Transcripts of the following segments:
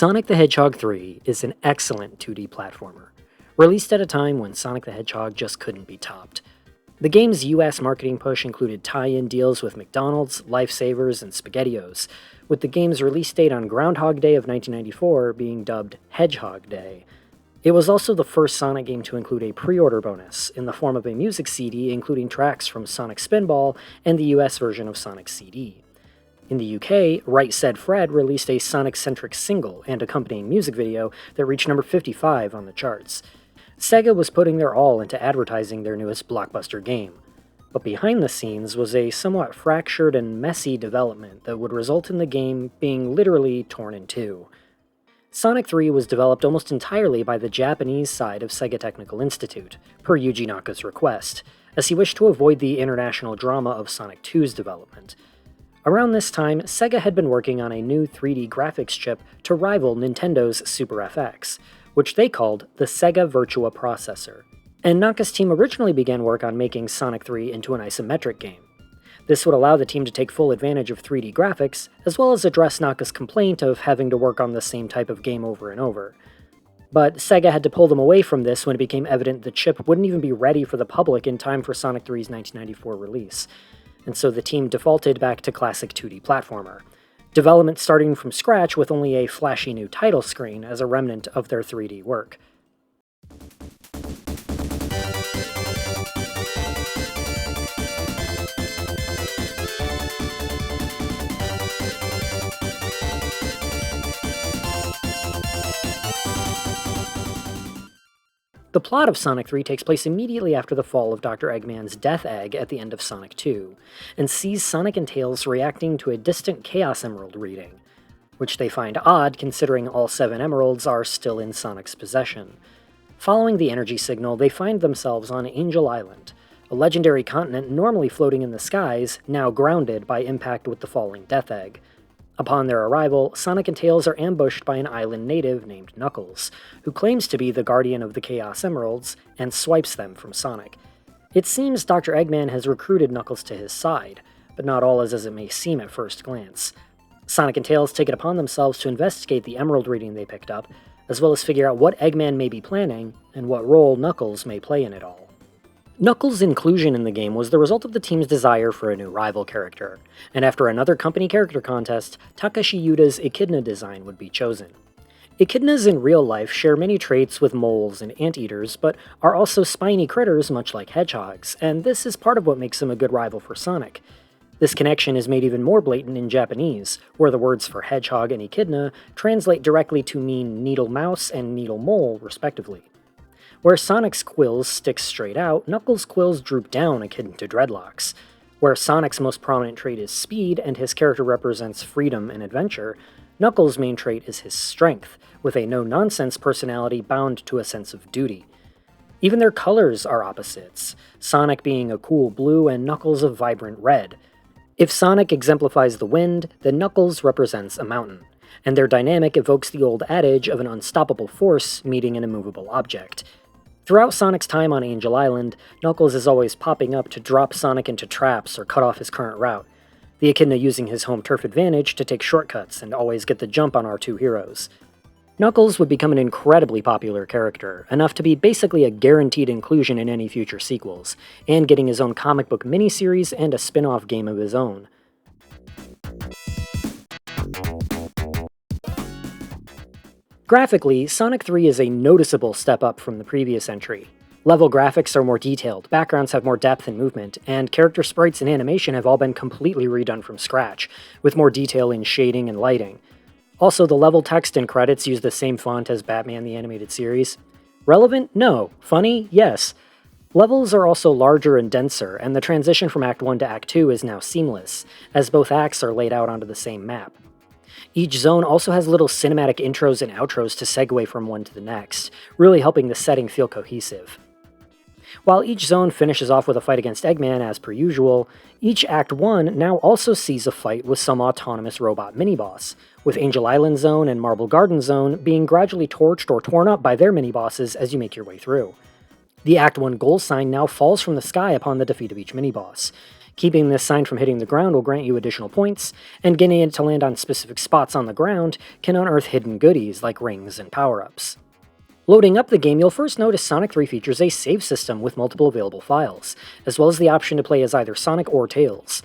Sonic the Hedgehog 3 is an excellent 2D platformer, released at a time when Sonic the Hedgehog just couldn't be topped. The game's US marketing push included tie-in deals with McDonald's, Lifesavers, and SpaghettiOs, with the game's release date on Groundhog Day of 1994 being dubbed Hedgehog Day. It was also the first Sonic game to include a pre-order bonus in the form of a music CD including tracks from Sonic Spinball and the US version of Sonic CD. In the UK, Right Said Fred released a Sonic-centric single and accompanying music video that reached number 55 on the charts. SEGA was putting their all into advertising their newest blockbuster game, but behind the scenes was a somewhat fractured and messy development that would result in the game being literally torn in two. Sonic 3 was developed almost entirely by the Japanese side of SEGA Technical Institute, per Yuji Naka's request, as he wished to avoid the international drama of Sonic 2's development. Around this time, SEGA had been working on a new 3D graphics chip to rival Nintendo's Super FX, which they called the SEGA Virtua processor. And Naka's team originally began work on making Sonic 3 into an isometric game. This would allow the team to take full advantage of 3D graphics, as well as address Naka's complaint of having to work on the same type of game over and over. But SEGA had to pull them away from this when it became evident the chip wouldn't even be ready for the public in time for Sonic 3's 1994 release, and so the team defaulted back to classic 2D platformer, development starting from scratch with only a flashy new title screen as a remnant of their 3D work. The plot of Sonic 3 takes place immediately after the fall of Dr. Eggman's Death Egg at the end of Sonic 2, and sees Sonic and Tails reacting to a distant Chaos Emerald reading, which they find odd considering all 7 emeralds are still in Sonic's possession. Following the energy signal, they find themselves on Angel Island, a legendary continent normally floating in the skies, now grounded by impact with the falling Death Egg. Upon their arrival, Sonic and Tails are ambushed by an island native named Knuckles, who claims to be the guardian of the Chaos Emeralds and swipes them from Sonic. It seems Dr. Eggman has recruited Knuckles to his side, but not all is as it may seem at first glance. Sonic and Tails take it upon themselves to investigate the emerald reading they picked up, as well as figure out what Eggman may be planning and what role Knuckles may play in it all. Knuckles' inclusion in the game was the result of the team's desire for a new rival character, and after another company character contest, Takashi Yuda's Echidna design would be chosen. Echidnas in real life share many traits with moles and anteaters, but are also spiny critters much like hedgehogs, and this is part of what makes them a good rival for Sonic. This connection is made even more blatant in Japanese, where the words for hedgehog and echidna translate directly to mean needle mouse and needle mole, respectively. Where Sonic's quills stick straight out, Knuckles' quills droop down akin to dreadlocks. Where Sonic's most prominent trait is speed, and his character represents freedom and adventure, Knuckles' main trait is his strength, with a no-nonsense personality bound to a sense of duty. Even their colors are opposites, Sonic being a cool blue and Knuckles a vibrant red. If Sonic exemplifies the wind, then Knuckles represents a mountain, and their dynamic evokes the old adage of an unstoppable force meeting an immovable object. Throughout Sonic's time on Angel Island, Knuckles is always popping up to drop Sonic into traps or cut off his current route, the Echidna using his home turf advantage to take shortcuts and always get the jump on our two heroes. Knuckles would become an incredibly popular character, enough to be basically a guaranteed inclusion in any future sequels, and getting his own comic book miniseries and a spin-off game of his own. Graphically, Sonic 3 is a noticeable step up from the previous entry. Level graphics are more detailed, backgrounds have more depth and movement, and character sprites and animation have all been completely redone from scratch, with more detail in shading and lighting. Also, the level text and credits use the same font as Batman the Animated Series. Relevant? No. Funny? Yes. Levels are also larger and denser, and the transition from Act 1 to Act 2 is now seamless, as both acts are laid out onto the same map. Each zone also has little cinematic intros and outros to segue from one to the next, really helping the setting feel cohesive. While each zone finishes off with a fight against Eggman as per usual, each Act 1 now also sees a fight with some autonomous robot mini-boss, with Angel Island Zone and Marble Garden Zone being gradually torched or torn up by their mini-bosses as you make your way through. The Act 1 goal sign now falls from the sky upon the defeat of each mini-boss, Keeping this sign from hitting the ground will grant you additional points, and getting it to land on specific spots on the ground can unearth hidden goodies like rings and power-ups. Loading up the game, you'll first notice Sonic 3 features a save system with multiple available files, as well as the option to play as either Sonic or Tails.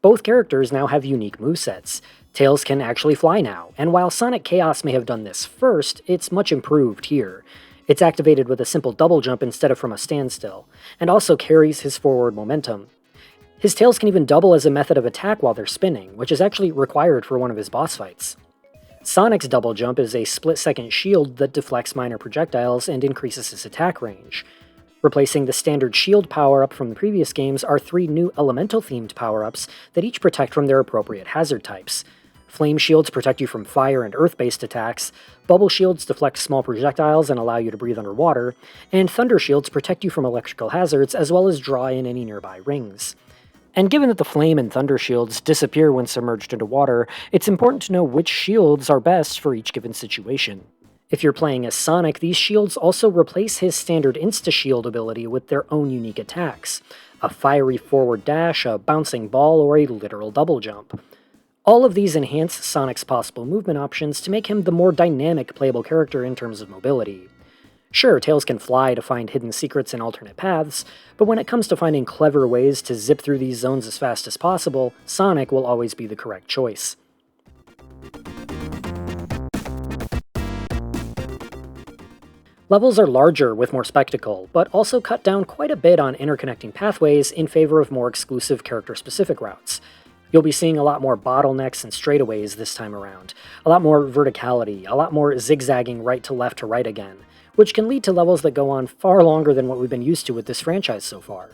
Both characters now have unique movesets. Tails can actually fly now, and while Sonic Chaos may have done this first, it's much improved here. It's activated with a simple double jump instead of from a standstill, and also carries his forward momentum. His tails can even double as a method of attack while they're spinning, which is actually required for one of his boss fights. Sonic's double jump is a split-second shield that deflects minor projectiles and increases his attack range. Replacing the standard shield power-up from the previous games are 3 new elemental-themed power-ups that each protect from their appropriate hazard types. Flame shields protect you from fire and earth-based attacks, bubble shields deflect small projectiles and allow you to breathe underwater, and thunder shields protect you from electrical hazards as well as draw in any nearby rings. And given that the flame and thunder shields disappear when submerged into water, it's important to know which shields are best for each given situation. If you're playing as Sonic, these shields also replace his standard insta-shield ability with their own unique attacks: a fiery forward dash, a bouncing ball, or a literal double jump. All of these enhance Sonic's possible movement options to make him the more dynamic playable character in terms of mobility. Sure, Tails can fly to find hidden secrets and alternate paths, but when it comes to finding clever ways to zip through these zones as fast as possible, Sonic will always be the correct choice. Levels are larger with more spectacle, but also cut down quite a bit on interconnecting pathways in favor of more exclusive character-specific routes. You'll be seeing a lot more bottlenecks and straightaways this time around, a lot more verticality, a lot more zigzagging right to left to right again, which can lead to levels that go on far longer than what we've been used to with this franchise so far.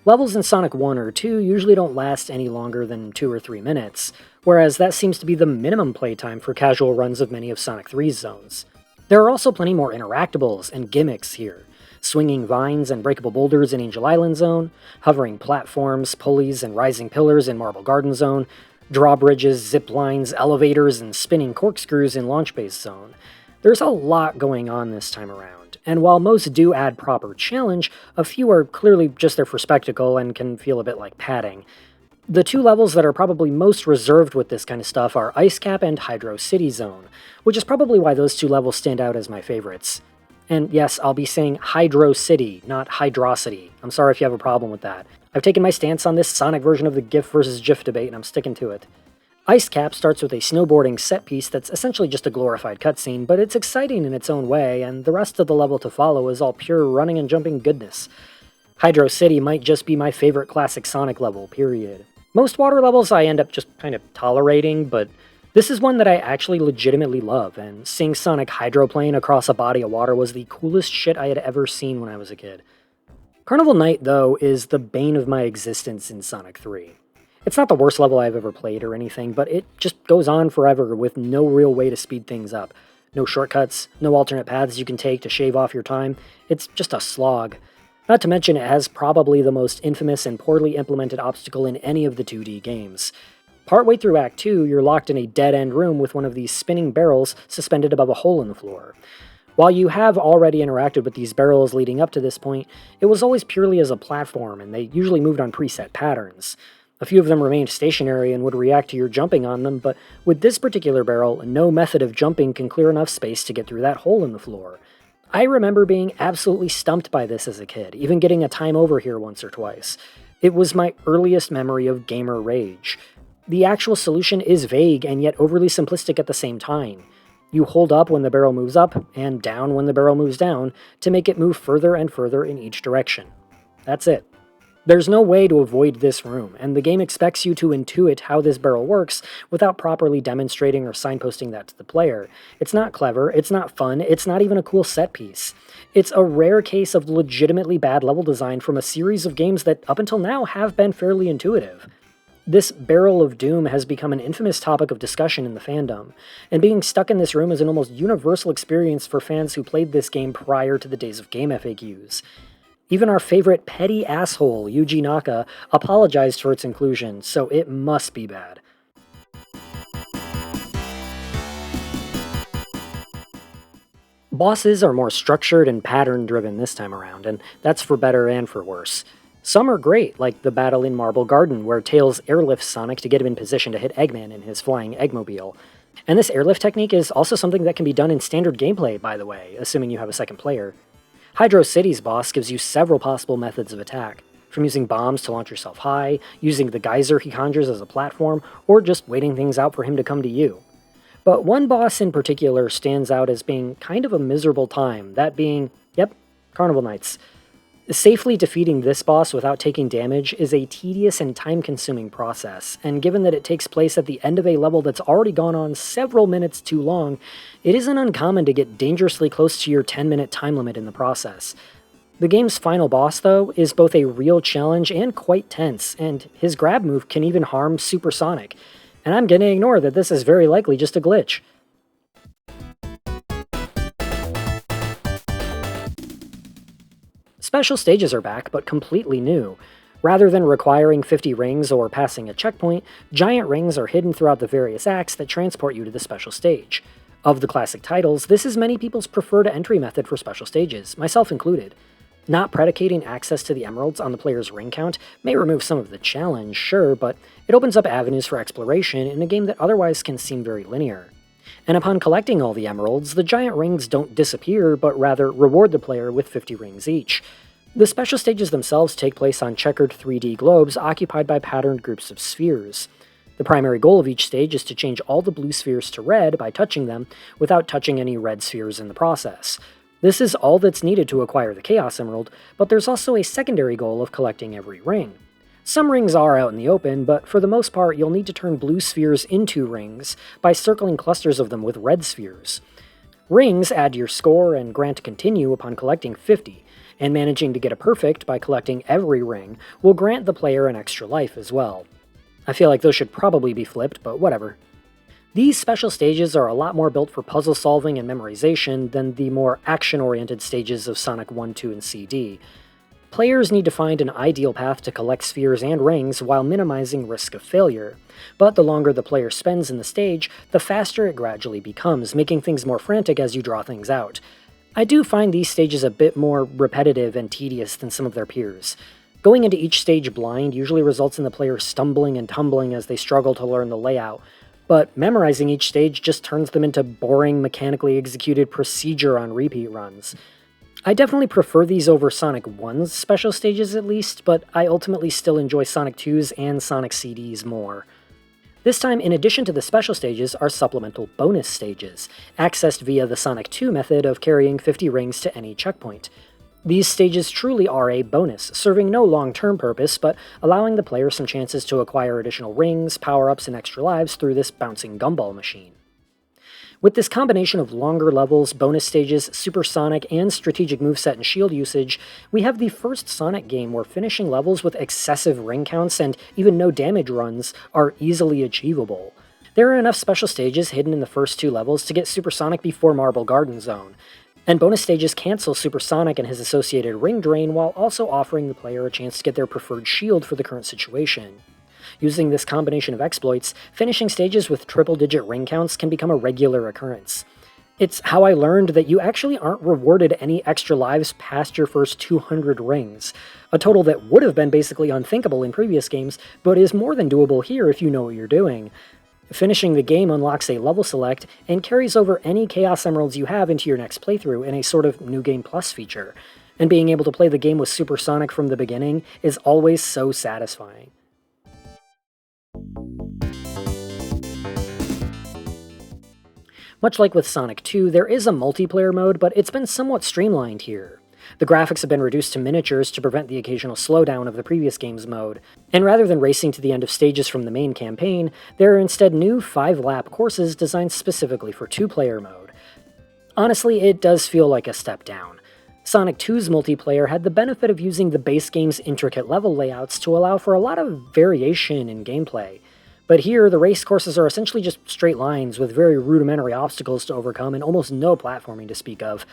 Levels in Sonic 1 or 2 usually don't last any longer than 2 or 3 minutes, whereas that seems to be the minimum playtime for casual runs of many of Sonic 3's zones. There are also plenty more interactables and gimmicks here: swinging vines and breakable boulders in Angel Island Zone, hovering platforms, pulleys, and rising pillars in Marble Garden Zone, drawbridges, zip lines, elevators, and spinning corkscrews in Launch Base Zone. There's a lot going on this time around, and while most do add proper challenge, a few are clearly just there for spectacle and can feel a bit like padding. The 2 levels that are probably most reserved with this kind of stuff are Ice Cap and Hydro City Zone, which is probably why those 2 levels stand out as my favorites. And yes, I'll be saying Hydro City, not Hydrocity. I'm sorry if you have a problem with that. I've taken my stance on this Sonic version of the GIF versus GIF debate, and I'm sticking to it. Ice Cap starts with a snowboarding set piece that's essentially just a glorified cutscene, but it's exciting in its own way, and the rest of the level to follow is all pure running and jumping goodness. Hydro City might just be my favorite classic Sonic level, period. Most water levels I end up just kind of tolerating, but this is one that I actually legitimately love, and seeing Sonic hydroplane across a body of water was the coolest shit I had ever seen when I was a kid. Carnival Night, though, is the bane of my existence in Sonic 3. It's not the worst level I've ever played or anything, but it just goes on forever with no real way to speed things up. No shortcuts, no alternate paths you can take to shave off your time. It's just a slog. Not to mention it has probably the most infamous and poorly implemented obstacle in any of the 2D games. Partway through Act 2, you're locked in a dead-end room with one of these spinning barrels suspended above a hole in the floor. While you have already interacted with these barrels leading up to this point, it was always purely as a platform, and they usually moved on preset patterns. A few of them remained stationary and would react to your jumping on them, but with this particular barrel, no method of jumping can clear enough space to get through that hole in the floor. I remember being absolutely stumped by this as a kid, even getting a time over here once or twice. It was my earliest memory of gamer rage. The actual solution is vague and yet overly simplistic at the same time. You hold up when the barrel moves up, and down when the barrel moves down, to make it move further and further in each direction. That's it. There's no way to avoid this room, and the game expects you to intuit how this barrel works without properly demonstrating or signposting that to the player. It's not clever, it's not fun, it's not even a cool set piece. It's a rare case of legitimately bad level design from a series of games that up until now have been fairly intuitive. This barrel of doom has become an infamous topic of discussion in the fandom, and being stuck in this room is an almost universal experience for fans who played this game prior to the days of game FAQs. Even our favorite petty asshole, Yuji Naka, apologized for its inclusion, so it must be bad. Bosses are more structured and pattern-driven this time around, and that's for better and for worse. Some are great, like the battle in Marble Garden, where Tails airlifts Sonic to get him in position to hit Eggman in his flying Eggmobile. And this airlift technique is also something that can be done in standard gameplay, by the way, assuming you have a second player. Hydro City's boss gives you several possible methods of attack, from using bombs to launch yourself high, using the geyser he conjures as a platform, or just waiting things out for him to come to you. But one boss in particular stands out as being kind of a miserable time, that being, Carnival Nights. Safely defeating this boss without taking damage is a tedious and time-consuming process, and given that it takes place at the end of a level that's already gone on several minutes too long, it isn't uncommon to get dangerously close to your 10-minute time limit in the process. The game's final boss, though, is both a real challenge and quite tense, and his grab move can even harm Super Sonic, and I'm gonna ignore that this is very likely just a glitch. Special stages are back, but completely new. Rather than requiring 50 rings or passing a checkpoint, giant rings are hidden throughout the various acts that transport you to the special stage. Of the classic titles, this is many people's preferred entry method for special stages, myself included. Not predicating access to the emeralds on the player's ring count may remove some of the challenge, sure, but it opens up avenues for exploration in a game that otherwise can seem very linear. And upon collecting all the emeralds, the giant rings don't disappear, but rather reward the player with 50 rings each. The special stages themselves take place on checkered 3D globes occupied by patterned groups of spheres. The primary goal of each stage is to change all the blue spheres to red by touching them, without touching any red spheres in the process. This is all that's needed to acquire the Chaos Emerald, but there's also a secondary goal of collecting every ring. Some rings are out in the open, but for the most part you'll need to turn blue spheres into rings by circling clusters of them with red spheres. Rings add to your score and grant continue upon collecting 50, and managing to get a perfect by collecting every ring will grant the player an extra life as well. I feel like those should probably be flipped, but whatever. These special stages are a lot more built for puzzle solving and memorization than the more action-oriented stages of Sonic 1, 2, and CD. Players need to find an ideal path to collect spheres and rings while minimizing risk of failure, but the longer the player spends in the stage, the faster it gradually becomes, making things more frantic as you draw things out. I do find these stages a bit more repetitive and tedious than some of their peers. Going into each stage blind usually results in the player stumbling and tumbling as they struggle to learn the layout, but memorizing each stage just turns them into boring, mechanically executed procedure on repeat runs. I definitely prefer these over Sonic 1's special stages at least, but I ultimately still enjoy Sonic 2's and Sonic CD's more. This time, in addition to the special stages, are supplemental bonus stages, accessed via the Sonic 2 method of carrying 50 rings to any checkpoint. These stages truly are a bonus, serving no long-term purpose, but allowing the player some chances to acquire additional rings, power-ups, and extra lives through this bouncing gumball machine. With this combination of longer levels, bonus stages, supersonic, and strategic moveset and shield usage, we have the first Sonic game where finishing levels with excessive ring counts and even no damage runs are easily achievable. There are enough special stages hidden in the first two levels to get Supersonic before Marble Garden Zone, and bonus stages cancel Supersonic and his associated ring drain while also offering the player a chance to get their preferred shield for the current situation. Using this combination of exploits, finishing stages with triple-digit ring counts can become a regular occurrence. It's how I learned that you actually aren't rewarded any extra lives past your first 200 rings, a total that would have been basically unthinkable in previous games, but is more than doable here if you know what you're doing. Finishing the game unlocks a level select and carries over any Chaos Emeralds you have into your next playthrough in a sort of New Game Plus feature, and being able to play the game with Supersonic from the beginning is always so satisfying. Much like with Sonic 2, there is a multiplayer mode, but it's been somewhat streamlined here. The graphics have been reduced to miniatures to prevent the occasional slowdown of the previous game's mode, and rather than racing to the end of stages from the main campaign, there are instead new 5-lap courses designed specifically for 2-player mode. Honestly, it does feel like a step down. Sonic 2's multiplayer had the benefit of using the base game's intricate level layouts to allow for a lot of variation in gameplay. But here, the race courses are essentially just straight lines with very rudimentary obstacles to overcome and almost no platforming to speak of.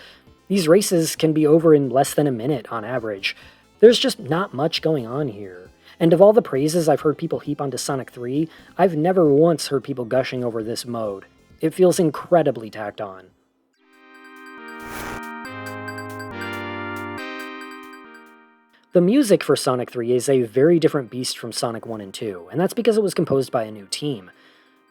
These races can be over in less than a minute on average. There's just not much going on here. And of all the praises I've heard people heap onto Sonic 3, I've never once heard people gushing over this mode. It feels incredibly tacked on. The music for Sonic 3 is a very different beast from Sonic 1 and 2, and that's because it was composed by a new team.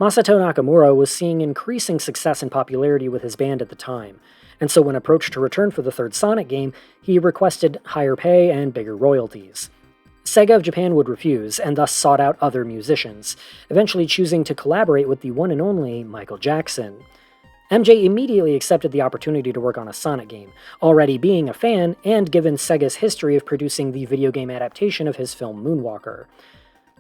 Masato Nakamura was seeing increasing success and popularity with his band at the time, and so when approached to return for the third Sonic game, he requested higher pay and bigger royalties. SEGA of Japan would refuse, and thus sought out other musicians, eventually choosing to collaborate with the one and only Michael Jackson. MJ immediately accepted the opportunity to work on a Sonic game, already being a fan and given SEGA's history of producing the video game adaptation of his film Moonwalker.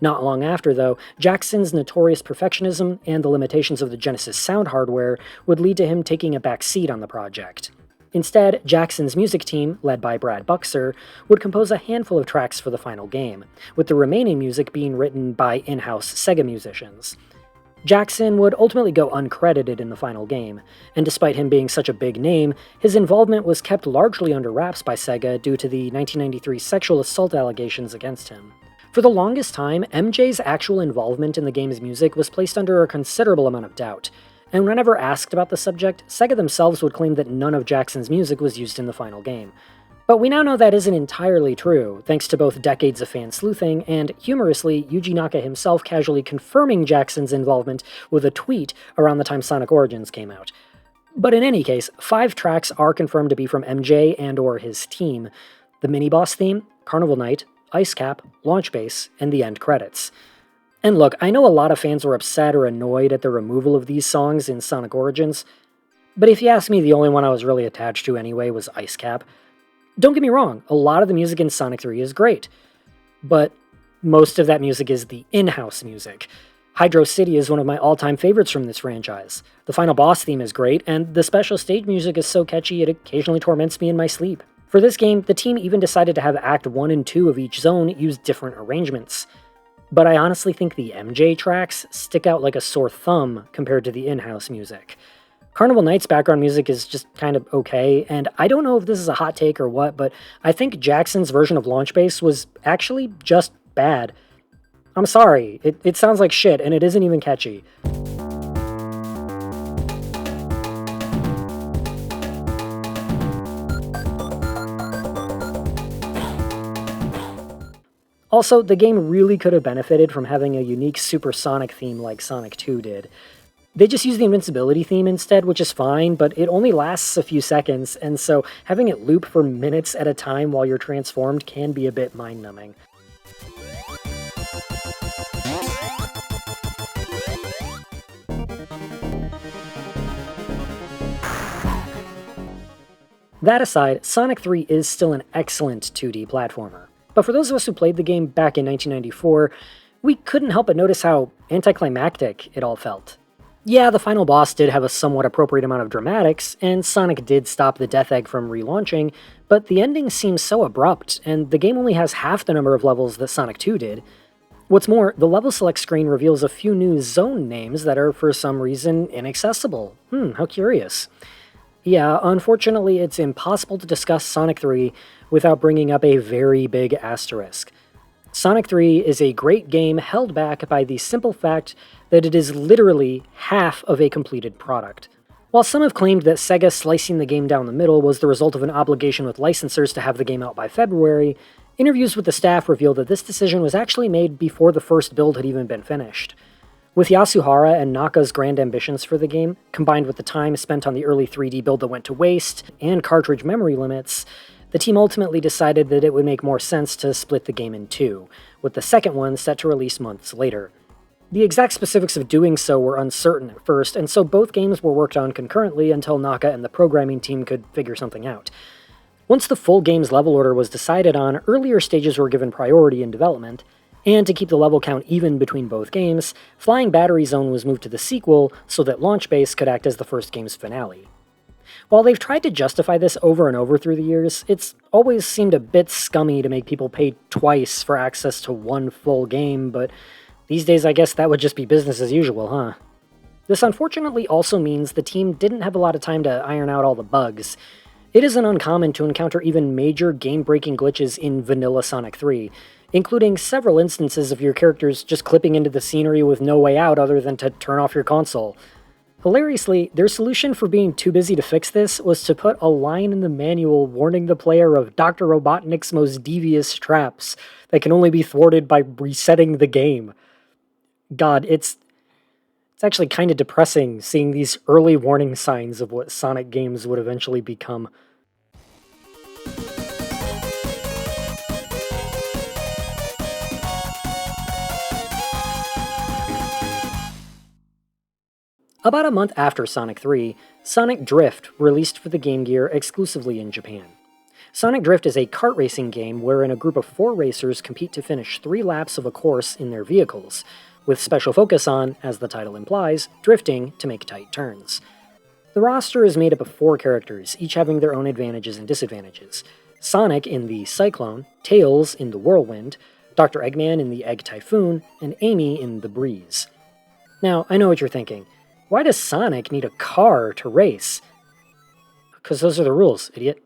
Not long after, though, Jackson's notorious perfectionism and the limitations of the Genesis sound hardware would lead to him taking a back seat on the project. Instead, Jackson's music team, led by Brad Buxer, would compose a handful of tracks for the final game, with the remaining music being written by in-house SEGA musicians. Jackson would ultimately go uncredited in the final game, and despite him being such a big name, his involvement was kept largely under wraps by SEGA due to the 1993 sexual assault allegations against him. For the longest time, MJ's actual involvement in the game's music was placed under a considerable amount of doubt, and whenever asked about the subject, SEGA themselves would claim that none of Jackson's music was used in the final game. But we now know that isn't entirely true, thanks to both decades of fan sleuthing and, humorously, Yuji Naka himself casually confirming Jackson's involvement with a tweet around the time Sonic Origins came out. But in any case, 5 tracks are confirmed to be from MJ and/or his team: the mini-boss theme, Carnival Night, Ice Cap, Launch Base, and the end credits. And look, I know a lot of fans were upset or annoyed at the removal of these songs in Sonic Origins, but if you ask me, the only one I was really attached to anyway was Ice Cap. Don't get me wrong, a lot of the music in Sonic 3 is great, but most of that music is the in-house music. Hydro City is one of my all-time favorites from this franchise. The final boss theme is great, and the special stage music is so catchy it occasionally torments me in my sleep. For this game, the team even decided to have Act 1 and 2 of each zone use different arrangements. But I honestly think the MJ tracks stick out like a sore thumb compared to the in-house music. Carnival Night's background music is just kind of okay, and I don't know if this is a hot take or what, but I think Jackson's version of Launch Base was actually just bad. I'm sorry, it sounds like shit, and it isn't even catchy. Also, the game really could have benefited from having a unique supersonic theme like Sonic 2 did. They just use the invincibility theme instead, which is fine, but it only lasts a few seconds, and so having it loop for minutes at a time while you're transformed can be a bit mind-numbing. That aside, Sonic 3 is still an excellent 2D platformer. But for those of us who played the game back in 1994, we couldn't help but notice how anticlimactic it all felt. Yeah, the final boss did have a somewhat appropriate amount of dramatics, and Sonic did stop the Death Egg from relaunching, but the ending seems so abrupt, and the game only has half the number of levels that Sonic 2 did. What's more, the level select screen reveals a few new zone names that are for some reason inaccessible. How curious. Yeah, unfortunately it's impossible to discuss Sonic 3 without bringing up a very big asterisk. Sonic 3 is a great game held back by the simple fact that it is literally half of a completed product. While some have claimed that SEGA slicing the game down the middle was the result of an obligation with licensors to have the game out by February, interviews with the staff revealed that this decision was actually made before the first build had even been finished. With Yasuhara and Naka's grand ambitions for the game, combined with the time spent on the early 3D build that went to waste, and cartridge memory limits, the team ultimately decided that it would make more sense to split the game in two, with the second one set to release months later. The exact specifics of doing so were uncertain at first, and so both games were worked on concurrently until Naka and the programming team could figure something out. Once the full game's level order was decided on, earlier stages were given priority in development, and to keep the level count even between both games, Flying Battery Zone was moved to the sequel so that Launch Base could act as the first game's finale. While they've tried to justify this over and over through the years, it's always seemed a bit scummy to make people pay twice for access to one full game, but these days I guess that would just be business as usual, huh? This unfortunately also means the team didn't have a lot of time to iron out all the bugs. It isn't uncommon to encounter even major game-breaking glitches in vanilla Sonic 3, including several instances of your characters just clipping into the scenery with no way out other than to turn off your console. Hilariously, their solution for being too busy to fix this was to put a line in the manual warning the player of Dr. Robotnik's most devious traps that can only be thwarted by resetting the game. God, it's actually kind of depressing seeing these early warning signs of what Sonic games would eventually become. About a month after Sonic 3, Sonic Drift released for the Game Gear exclusively in Japan. Sonic Drift is a kart racing game wherein a group of 4 racers compete to finish 3 laps of a course in their vehicles, with special focus on, as the title implies, drifting to make tight turns. The roster is made up of 4 characters, each having their own advantages and disadvantages. Sonic in the Cyclone, Tails in the Whirlwind, Dr. Eggman in the Egg Typhoon, and Amy in the Breeze. Now, I know what you're thinking. Why does Sonic need a car to race? Because those are the rules, idiot.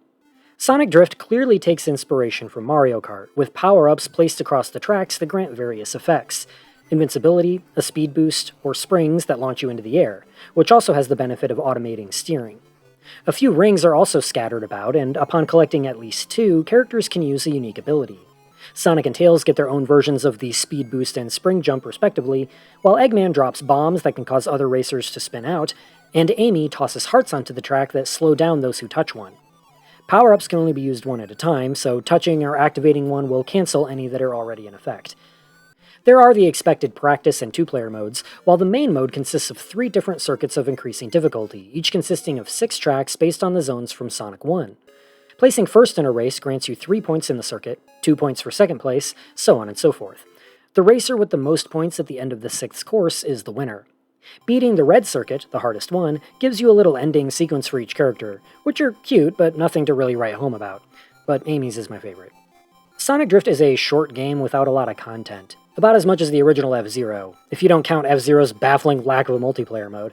Sonic Drift clearly takes inspiration from Mario Kart, with power-ups placed across the tracks that grant various effects. Invincibility, a speed boost, or springs that launch you into the air, which also has the benefit of automating steering. A few rings are also scattered about, and upon collecting at least 2, characters can use a unique ability. Sonic and Tails get their own versions of the speed boost and spring jump respectively, while Eggman drops bombs that can cause other racers to spin out, and Amy tosses hearts onto the track that slow down those who touch one. Power-ups can only be used one at a time, so touching or activating one will cancel any that are already in effect. There are the expected practice and 2-player modes, while the main mode consists of 3 different circuits of increasing difficulty, each consisting of 6 tracks based on the zones from Sonic 1. Placing first in a race grants you 3 points in the circuit, 2 points for second place, so on and so forth. The racer with the most points at the end of the 6th course is the winner. Beating the red circuit, the hardest one, gives you a little ending sequence for each character, which are cute but nothing to really write home about. But Amy's is my favorite. Sonic Drift is a short game without a lot of content, about as much as the original F-Zero, if you don't count F-Zero's baffling lack of a multiplayer mode.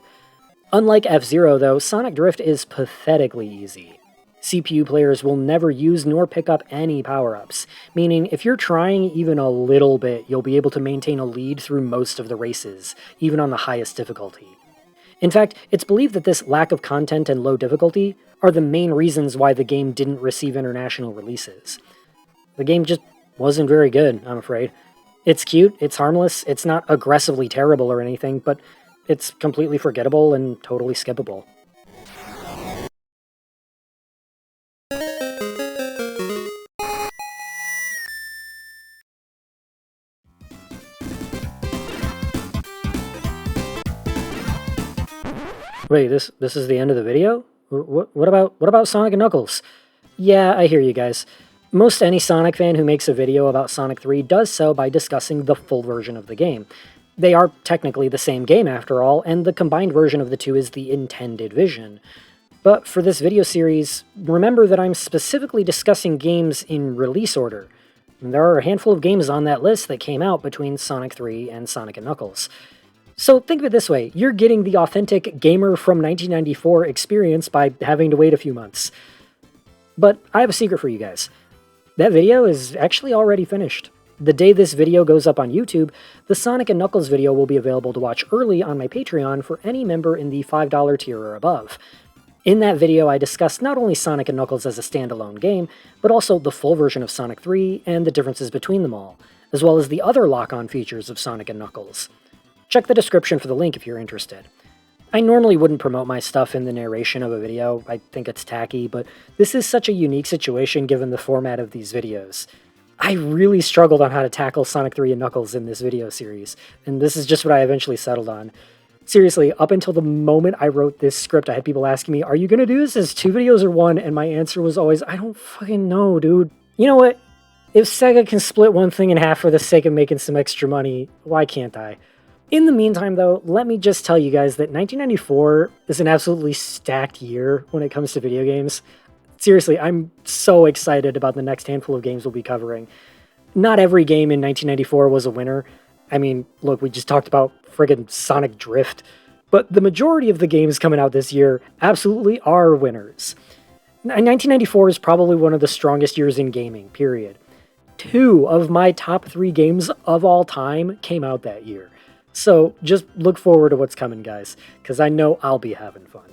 Unlike F-Zero though, Sonic Drift is pathetically easy. CPU players will never use nor pick up any power-ups, meaning if you're trying even a little bit, you'll be able to maintain a lead through most of the races, even on the highest difficulty. In fact, it's believed that this lack of content and low difficulty are the main reasons why the game didn't receive international releases. The game just wasn't very good, I'm afraid. It's cute, it's harmless, it's not aggressively terrible or anything, but it's completely forgettable and totally skippable. Wait, this is the end of the video? What about Sonic and Knuckles? Yeah, I hear you guys. Most any Sonic fan who makes a video about Sonic 3 does so by discussing the full version of the game. They are technically the same game after all, and the combined version of the two is the intended vision. But for this video series, remember that I'm specifically discussing games in release order. There are a handful of games on that list that came out between Sonic 3 and Sonic and Knuckles. So think of it this way, you're getting the authentic gamer from 1994 experience by having to wait a few months. But I have a secret for you guys. That video is actually already finished. The day this video goes up on YouTube, the Sonic and Knuckles video will be available to watch early on my Patreon for any member in the $5 tier or above. In that video, I discuss not only Sonic and Knuckles as a standalone game, but also the full version of Sonic 3 and the differences between them all, as well as the other lock-on features of Sonic and Knuckles. Check the description for the link if you're interested. I normally wouldn't promote my stuff in the narration of a video, I think it's tacky, but this is such a unique situation given the format of these videos. I really struggled on how to tackle Sonic 3 and Knuckles in this video series, and this is just what I eventually settled on. Seriously, up until the moment I wrote this script, I had people asking me, are you gonna do this as 2 videos or 1? And my answer was always, I don't fucking know, dude. You know what? If SEGA can split one thing in half for the sake of making some extra money, why can't I? In the meantime, though, let me just tell you guys that 1994 is an absolutely stacked year when it comes to video games. Seriously, I'm so excited about the next handful of games we'll be covering. Not every game in 1994 was a winner. I mean, look, we just talked about friggin' Sonic Drift. But the majority of the games coming out this year absolutely are winners. 1994 is probably one of the strongest years in gaming, period. 2 of my top 3 games of all time came out that year. So just look forward to what's coming, guys, because I know I'll be having fun.